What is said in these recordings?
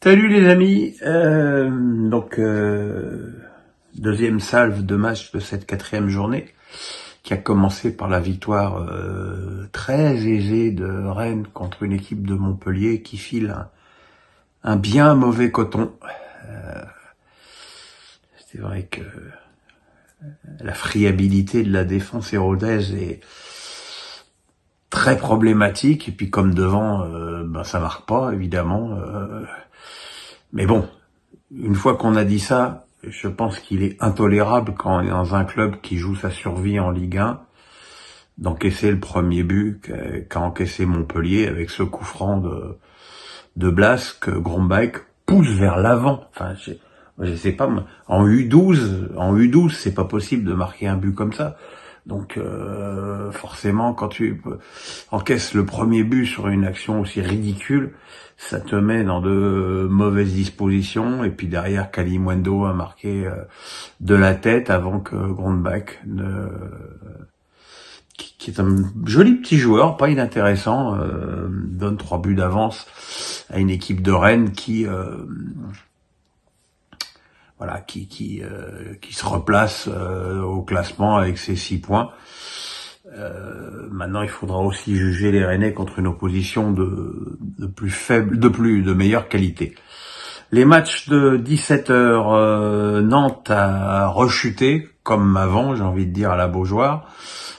Salut les amis, deuxième salve de match de cette quatrième journée qui a commencé par la victoire très aisée de Rennes contre une équipe de Montpellier qui file un bien mauvais coton. C'est vrai que la friabilité de la défense hérodaise est très problématique, et puis comme devant, ça marque pas évidemment. Mais bon, une fois qu'on a dit ça, je pense qu'il est intolérable quand on est dans un club qui joue sa survie en Ligue 1 d'encaisser le premier but qu'a encaissé Montpellier avec ce coup franc de Blas que Grombeck pousse vers l'avant. Enfin, je sais pas, en U12, c'est pas possible de marquer un but comme ça. Donc forcément, quand tu encaisses le premier but sur une action aussi ridicule, ça te met dans de mauvaises dispositions. Et puis derrière, Kalimundo a marqué de la tête avant que Grondbach, qui est un joli petit joueur, pas inintéressant, donne 3 buts d'avance à une équipe de Rennes qui se replace au classement avec ses 6 points. Maintenant, il faudra aussi juger les Rennais contre une opposition de meilleure qualité. Les matchs de 17h, Nantes a rechuté, comme avant, j'ai envie de dire, à la Beaujoire,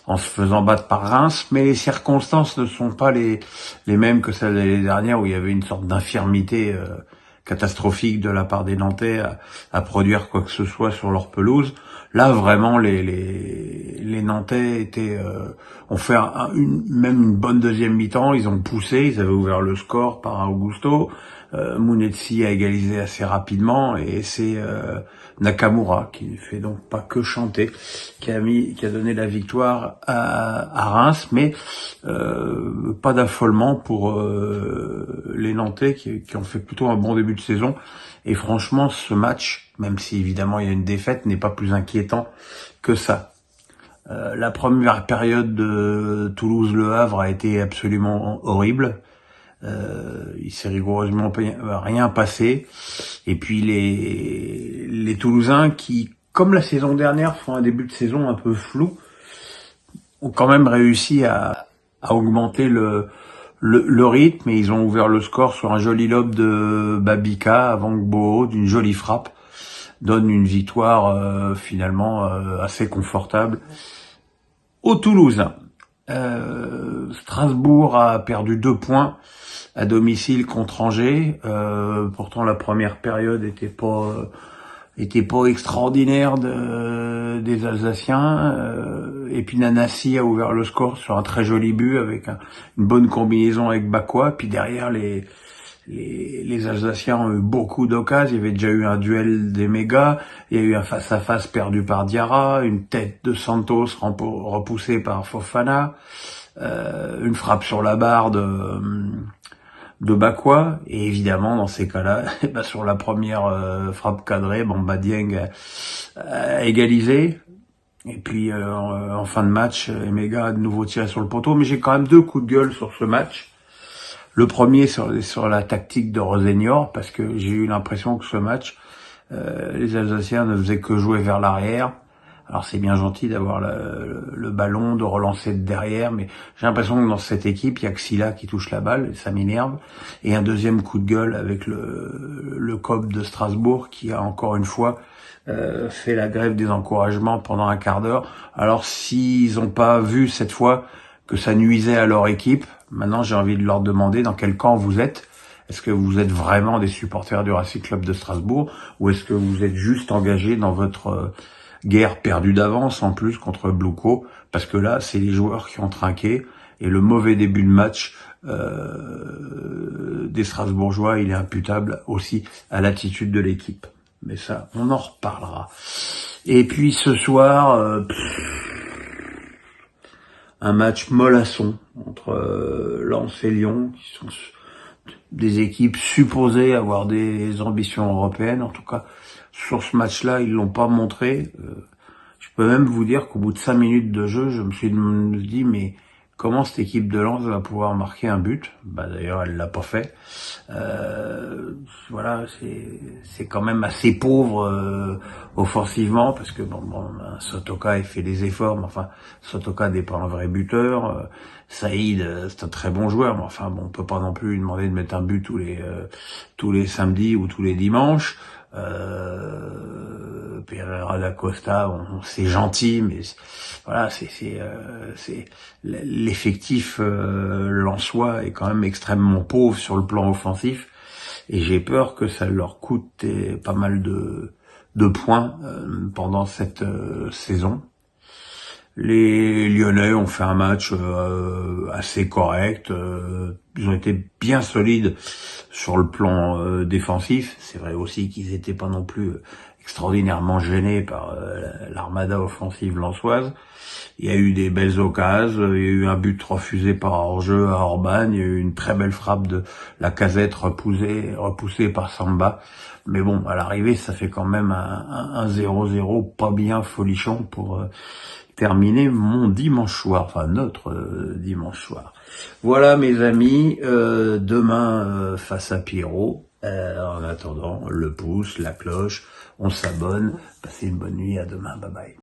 en se faisant battre par Reims, mais les circonstances ne sont pas les mêmes que celles de l'année dernière, où il y avait une sorte d'infirmité catastrophique de la part des Nantais à produire quoi que ce soit sur leur pelouse. Là, vraiment, les Nantais ont fait même une bonne deuxième mi-temps. Ils ont poussé, ils avaient ouvert le score par Augusto. Mounetzi a égalisé assez rapidement, et c'est Nakamura, qui ne fait donc pas que chanter, qui a donné la victoire à Reims, mais pas d'affolement pour les Nantais qui ont fait plutôt un bon début de saison. Et franchement, ce match, même si évidemment il y a une défaite, n'est pas plus inquiétant que ça. La première période de Toulouse-Le Havre a été absolument horrible. Il s'est rigoureusement rien passé. Et puis les Toulousains qui, comme la saison dernière, font un début de saison un peu flou, ont quand même réussi à augmenter le rythme, et ils ont ouvert le score sur un joli lob de Babika avant que Boho, d'une jolie frappe, donne une victoire finalement assez confortable aux Toulousains. Strasbourg a perdu 2 points à domicile contre Angers. Pourtant la première période était pas extraordinaire des Alsaciens. Et puis Nanassi a ouvert le score sur un très joli but avec une bonne combinaison avec Bakwa. Puis derrière, les Alsaciens ont eu beaucoup d'occasions. Il y avait déjà eu un duel des mégas. Il y a eu un face-à-face perdu par Diarra, une tête de Santos repoussée par Fofana, une frappe sur la barre de Bakwa, et évidemment dans ces cas-là, sur la première frappe cadrée, Bamba Dieng a égalisé. Et puis en fin de match, Emega a de nouveau tiré sur le poteau. Mais j'ai quand même 2 coups de gueule sur ce match. Le premier sur la tactique de Rosenior, parce que j'ai eu l'impression que ce match, les Alsaciens ne faisaient que jouer vers l'arrière. Alors c'est bien gentil d'avoir le ballon, de relancer de derrière, mais j'ai l'impression que dans cette équipe, il y a que Silla qui touche la balle, et ça m'énerve. Et un deuxième coup de gueule avec le COP de Strasbourg, qui a encore une fois fait la grève des encouragements pendant un quart d'heure. Alors s'ils n'ont pas vu cette fois que ça nuisait à leur équipe, maintenant j'ai envie de leur demander dans quel camp vous êtes. Est-ce que vous êtes vraiment des supporters du Racing Club de Strasbourg, ou est-ce que vous êtes juste engagés dans votre guerre perdue d'avance en plus contre Blouko? Parce que là, c'est les joueurs qui ont trinqué, et le mauvais début de match des Strasbourgeois, il est imputable aussi à l'attitude de l'équipe. Mais ça, on en reparlera. Et puis ce soir, un match mollasson entre Lens et Lyon, qui sont des équipes supposées avoir des ambitions européennes. En tout cas, sur ce match-là, ils l'ont pas montré. Je peux même vous dire qu'au bout de 5 minutes de jeu, je me suis dit, mais comment cette équipe de Lens va pouvoir marquer un but. D'ailleurs, elle l'a pas fait. Voilà, c'est quand même assez pauvre offensivement, parce que Sotoka il fait des efforts, mais enfin Sotoka n'est pas un vrai buteur. Saïd, c'est un très bon joueur, mais enfin on peut pas non plus lui demander de mettre un but tous les samedis ou tous les dimanches. Pereira da Costa, c'est gentil, mais voilà, c'est l'effectif lensois est quand même extrêmement pauvre sur le plan offensif, et j'ai peur que ça leur coûte pas mal de points pendant cette saison. Les Lyonnais ont fait un match assez correct. Ils ont été bien solides sur le plan défensif. C'est vrai aussi qu'ils étaient pas non plus extraordinairement gênés par l'armada offensive lensoise. Il y a eu des belles occasions. Il y a eu un but refusé par hors-jeu à Orban. Il y a eu une très belle frappe de Lacazette repoussée par Samba. Mais bon, à l'arrivée, ça fait quand même un 0-0 pas bien folichon pour terminer mon dimanche soir, enfin notre dimanche soir. Voilà mes amis, demain face à Pierrot. En attendant, le pouce, la cloche, on s'abonne. Passez une bonne nuit, à demain, bye bye.